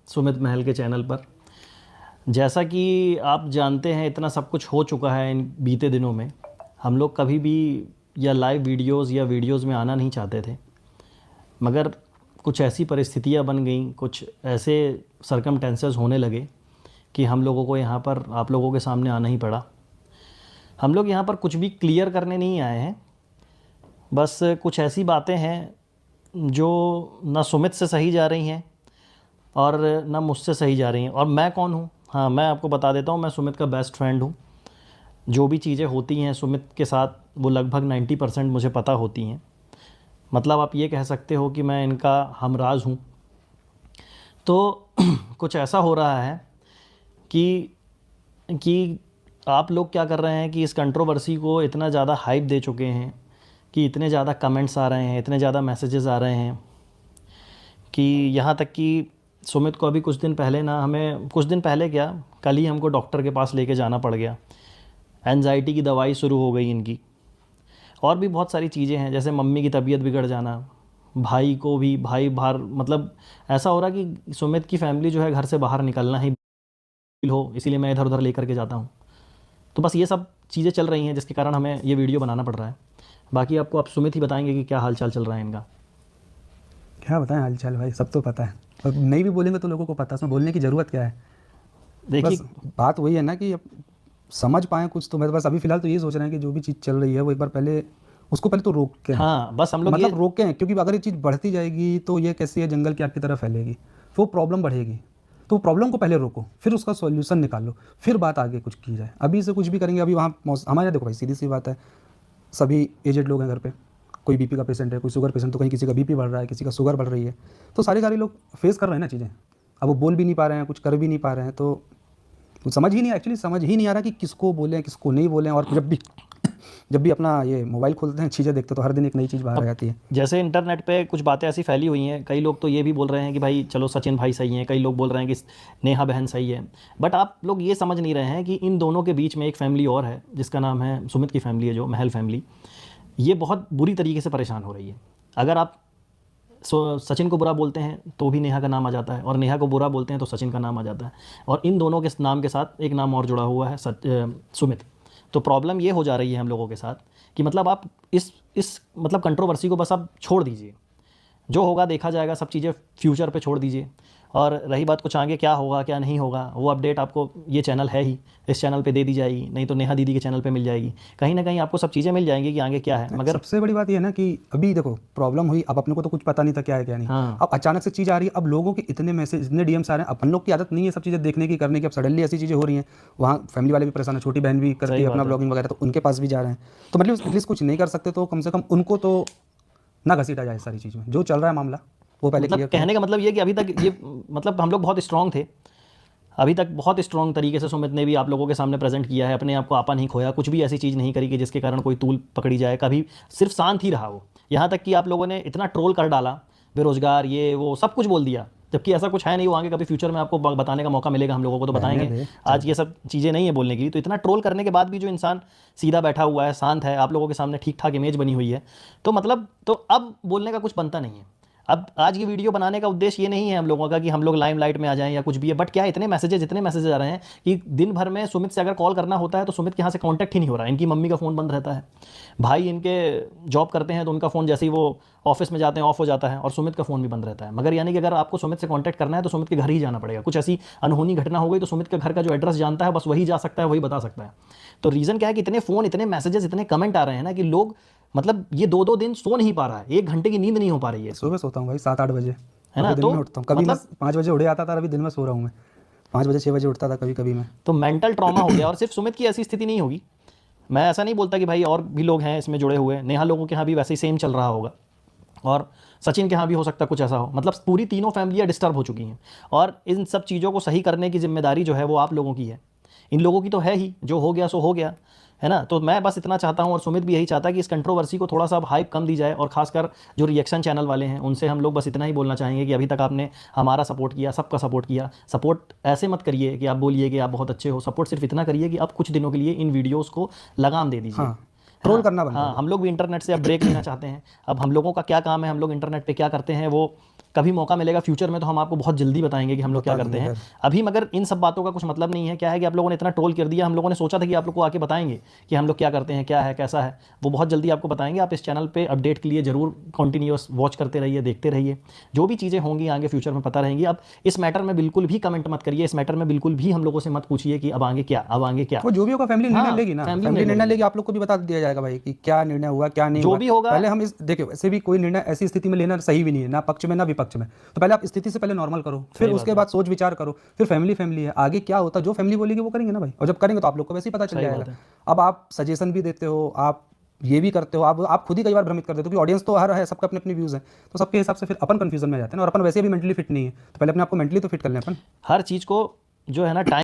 सुमित महल के चैनल पर। जैसा कि आप जानते हैं इतना सब कुछ हो चुका है इन बीते दिनों में, हम लोग कभी भी या लाइव वीडियोस या वीडियोस में आना नहीं चाहते थे, मगर कुछ ऐसी परिस्थितियां बन गईं, कुछ ऐसे सरकमटेंसेस होने लगे कि हम लोगों को यहाँ पर आप लोगों के सामने आना ही पड़ा। हम लोग यहाँ पर कुछ भी क्लियर करने नहीं आए हैं, बस कुछ ऐसी बातें हैं जो ना सुमित से सही जा रही हैं और ना मुझसे सही जा रही हैं। और मैं कौन हूँ? हाँ, मैं आपको बता देता हूँ, मैं सुमित का बेस्ट फ्रेंड हूँ। जो भी चीज़ें होती हैं सुमित के साथ वो लगभग 90% मुझे पता होती हैं। मतलब आप ये कह सकते हो कि मैं इनका हमराज हूँ। तो कुछ ऐसा हो रहा है कि आप लोग क्या कर रहे हैं कि इस कंट्रोवर्सी को इतना ज़्यादा हाइप दे चुके हैं कि इतने ज़्यादा कमेंट्स आ रहे हैं, इतने ज़्यादा मैसेजेस आ रहे हैं कि यहाँ तक कि सुमित को अभी कुछ दिन पहले ना, हमें कुछ दिन पहले क्या, कल ही हमको डॉक्टर के पास लेके जाना पड़ गया। एंजाइटी की दवाई शुरू हो गई इनकी, और भी बहुत सारी चीज़ें हैं, जैसे मम्मी की तबीयत बिगड़ जाना, भाई को भी, भाई बाहर, मतलब ऐसा हो रहा कि सुमित की फैमिली जो है घर से बाहर निकलना ही हो, इसीलिए मैं इधर उधर लेकर के जाता हूँ। तो बस ये सब चीज़ें चल रही हैं जिसके कारण हमें ये वीडियो बनाना पड़ रहा है। बाकी आपको आप सुमित ही बताएंगे कि क्या हालचाल चल रहा है इनका। क्या बताएं हालचाल भाई, सब तो पता है और नहीं भी बोलेंगे तो लोगों को पता है, उसमें बोलने की ज़रूरत क्या है। देखिए, बस बात वही है ना कि अब समझ पाएँ कुछ, तो मैं बस अभी फ़िलहाल तो ये सोच रहे हैं कि जो भी चीज़ चल रही है वो एक बार पहले उसको पहले तो रोक के हैं। हाँ, बस हम लोग मतलब ये रोकें हैं, क्योंकि अगर ये चीज़ बढ़ती जाएगी तो ये कैसी है, जंगल की आग की तरह फैलेगी, वो प्रॉब्लम बढ़ेगी। तो प्रॉब्लम को पहले रोको, फिर उसका सॉल्यूशन निकालो, फिर बात आगे कुछ की जाए। अभी से कुछ भी करेंगे, अभी वहाँ हमारे यहाँ देखो भाई, सीधी सी बात है, सभी एजेड लोग हैं घर पे, कोई बीपी का पेशेंट है, कोई शुगर पेशेंट, तो कहीं किसी का बीपी बढ़ रहा है, किसी का शुगर बढ़ रही है, तो सारे लोग फेस कर रहे हैं ना चीज़ें। अब वो बोल भी नहीं पा रहे हैं, कुछ कर भी नहीं पा रहे हैं, तो समझ ही नहीं, एक्चुअली समझ ही नहीं आ रहा कि किसको बोलें किसको नहीं बोलें। और जब भी अपना ये मोबाइल खोलते हैं, चीज़ें देखते हैं, तो हर दिन एक नई चीज़ बाहर आ जाती है। जैसे इंटरनेट पे कुछ बातें ऐसी फैली हुई हैं, कई लोग तो ये भी बोल रहे हैं कि भाई चलो सचिन भाई सही हैं, कई लोग बोल रहे हैं कि नेहा बहन सही है। बट आप लोग ये समझ नहीं रहे हैं कि इन दोनों के बीच में एक फैमिली और है जिसका नाम है सुमित की फैमिली है, जो महल फैमिली। ये बहुत बुरी तरीके से परेशान हो रही है। अगर आप सचिन को बुरा बोलते हैं तो भी नेहा का नाम आ जाता है, और नेहा को बुरा बोलते हैं तो सचिन का नाम आ जाता है, और इन दोनों के नाम के साथ एक नाम और जुड़ा हुआ है, सुमित। तो प्रॉब्लम ये हो जा रही है हम लोगों के साथ कि मतलब आप इस मतलब कंट्रोवर्सी को बस आप छोड़ दीजिए, जो होगा देखा जाएगा, सब चीज़ें फ्यूचर पे छोड़ दीजिए। और रही बात कुछ आगे क्या होगा क्या नहीं होगा, वो अपडेट आपको ये चैनल है ही, इस चैनल पे दे दी जाएगी, नहीं तो नेहा दीदी के चैनल पे मिल जाएगी। कहीं ना कहीं आपको सब चीज़ें मिल जाएंगी कि आगे क्या है। मगर सबसे बड़ी बात ये है ना कि अभी देखो प्रॉब्लम हुई, अब अपने को तो कुछ पता नहीं था क्या है क्या नहीं। हाँ, अब अचानक से चीज़ आ रही है, अब लोगों के इतने मैसेज, इतने डीएम्स आ रहे हैं, अपन लोग की आदत नहीं है सब चीज़ें देखने की करने की, अब सडनली ऐसी चीज़ें हो रही हैं। वहाँ फैमिली वाले भी परेशान है, छोटी बहन भी करती सही है बात अपना है। ब्लॉगिंग वगैरह, तो उनके पास भी जा रहे हैं। तो मतलब एटलीस्ट कुछ नहीं कर सकते तो कम से कम उनको तो ना घसीटा जाए सारी चीज़ में, जो चल रहा है मामला वो पहले मतलब क्लियर करो। कहने का मतलब ये कि अभी तक ये मतलब हम लोग बहुत स्ट्रांग थे, अभी तक बहुत स्ट्रांग तरीके से सुमित ने भी आप लोगों के सामने प्रेजेंट किया है, अपने आप को आपा नहीं खोया, कुछ भी ऐसी चीज़ नहीं करी कि जिसके कारण कोई तूल पकड़ी जाए, कभी सिर्फ शांत ही रहा वो। यहाँ तक कि आप लोगों ने इतना ट्रोल कर डाला, बेरोजगार ये वो सब कुछ बोल दिया, जबकि ऐसा कुछ है नहीं। वो आगे कभी फ्यूचर में आपको बताने का मौका मिलेगा हम लोगों को, तो रहने बताएंगे। दे, आज ये सब चीज़ें नहीं है बोलने की। तो इतना ट्रोल करने के बाद भी जो इंसान सीधा बैठा हुआ है, शांत है, आप लोगों के सामने ठीक ठाक इमेज बनी हुई है, तो मतलब तो अब बोलने का कुछ बनता नहीं है। अब आज की वीडियो बनाने का उद्देश्य ये नहीं है हम लोगों का कि हम लोग लाइमलाइट में आ जाएं या कुछ भी है, बट क्या इतने मैसेजेस आ रहे हैं कि दिन भर में सुमित से अगर कॉल करना होता है तो सुमित के यहाँ से कांटेक्ट ही नहीं हो रहा है। इनकी मम्मी का फ़ोन बंद रहता है, भाई इनके जॉब करते हैं तो उनका फ़ोन जैसे ही वो ऑफिस में जाते हैं ऑफ हो जाता है, और सुमित का फ़ोन भी बंद रहता है। मगर यानी कि अगर आपको सुमित से कॉन्टैक्ट करना है तो सुमित के घर ही जाना पड़ेगा। कुछ ऐसी अनहोनी घटना हो गई तो सुमित के घर का जो एड्रेस जानता है बस वही जा सकता है, वही बता सकता है। तो रीज़न क्या है कि इतने फ़ोन, इतने मैसेजेस, इतने कमेंट आ रहे हैं ना कि लोग मतलब ये 2-2 दिन सो नहीं पा रहा है, 1 घंटे की नींद नहीं हो पा रही है इसको, सुबह सोता हूँ भाई 7-8 बजे, है ना। अभी दिन तो में उठता हूँ, कभी मैं मतलब 5 बजे उड़े आता था, अभी दिन में सो रहा हूँ मैं 5 बजे 6 बजे उठता था कभी कभी मैं। तो मेंटल ट्रॉमा हो गया। और सिर्फ सुमित की ऐसी स्थिति नहीं होगी, मैं ऐसा नहीं बोलता कि भाई और भी लोग हैं इसमें जुड़े हुए, नेहा लोगों के यहाँ भी वैसे ही सेम चल रहा होगा, और सचिन के यहाँ भी हो सकता है कुछ ऐसा हो। मतलब पूरी तीनों फैमिलियाँ डिस्टर्ब हो चुकी हैं, और इन सब चीज़ों को सही करने की जिम्मेदारी जो है वो आप लोगों की है। इन लोगों की तो है ही, जो हो गया सो हो गया, है ना। तो मैं बस इतना चाहता हूँ, और सुमित भी यही चाहता है कि इस कंट्रोवर्सी को थोड़ा सा हाइप कम दी जाए, और खासकर जो रिएक्शन चैनल वाले हैं उनसे हम लोग बस इतना ही बोलना चाहेंगे कि अभी तक आपने हमारा सपोर्ट किया, सबका सपोर्ट किया। सपोर्ट ऐसे मत करिए कि आप बोलिए कि आप बहुत अच्छे हो, सपोर्ट सिर्फ इतना करिए कि आप कुछ दिनों के लिए इन वीडियोज़ को लगाम दे दीजिए। हाँ, ट्रोल करना हाँ बंद कर हाँ, दो। हम लोग भी इंटरनेट से अब ब्रेक लेना चाहते हैं। अब हम लोगों का क्या काम है, हम लोग इंटरनेट पे क्या करते हैं वो कभी मौका मिलेगा फ्यूचर में तो हम आपको बहुत जल्दी बताएंगे कि हम लोग क्या बता करते देंगे हैं। खैर। अभी मगर इन सब बातों का कुछ मतलब नहीं है। क्या है कि आप लोगों ने इतना ट्रोल कर दिया, हम लोगों ने सोचा था कि आप लोग को आके बताएंगे कि हम लोग क्या करते हैं, क्या है, कैसा है, वो बहुत जल्दी आपको बताएंगे। आप इस चैनल पे अपडेट के लिए जरूर कंटिन्यूअस वॉच करते रहिए, देखते रहिए, जो भी चीज़ें होंगी आगे फ्यूचर में पता रहेंगी। अब इस मैटर में बिल्कुल भी कमेंट मत करिए, इस मैटर में बिल्कुल भी हम लोगों से मत पूछिए कि अब आगे क्या, अब आगे क्या। वो जो भी होगा फैमिली निर्णय हाँ, लेगी ना, फैमिली फैमिली निर्णय निर्णय लेगी। लेगी, आप लोग को भी बता दिया जाएगा भाई कि क्या निर्णय हुआ क्या नहीं जो हुआ। भी होगा, पहले हम इस देखिए, वैसे भी कोई निर्णय ऐसी स्थिति में लेना सही भी नहीं है, ना पक्ष में ना विपक्ष में। तो पहले आप स्थिति से पहले नॉर्मल करो, फिर सही उसके बात है, बाद सोच विचार करो, फिर फैमिली फैमिली है, आगे क्या होता है जो फैमिली बोलेगी वो करेंगे ना भाई। और जब करेंगे तो आप लोग को वैसे ही पता चल सही जाएगा। बात है। अब आप सजेशन भी देते हो, आप ये भी करते हो, आप खुद ही कई बार भ्रमित कर देते हो, क्योंकि ऑडियंस तो हर है, सबका अपने अपने व्यूज़ हैं, तो सबके हिसाब से फिर अपन कंफ्यूजन में आ जाते हैं ना। और अपन वैसे भी मेंटली फिट नहीं है, तो पहले अपने आप को मेंटली तो फिट कर लें अपन। हर चीज़ को जो है ना टाइम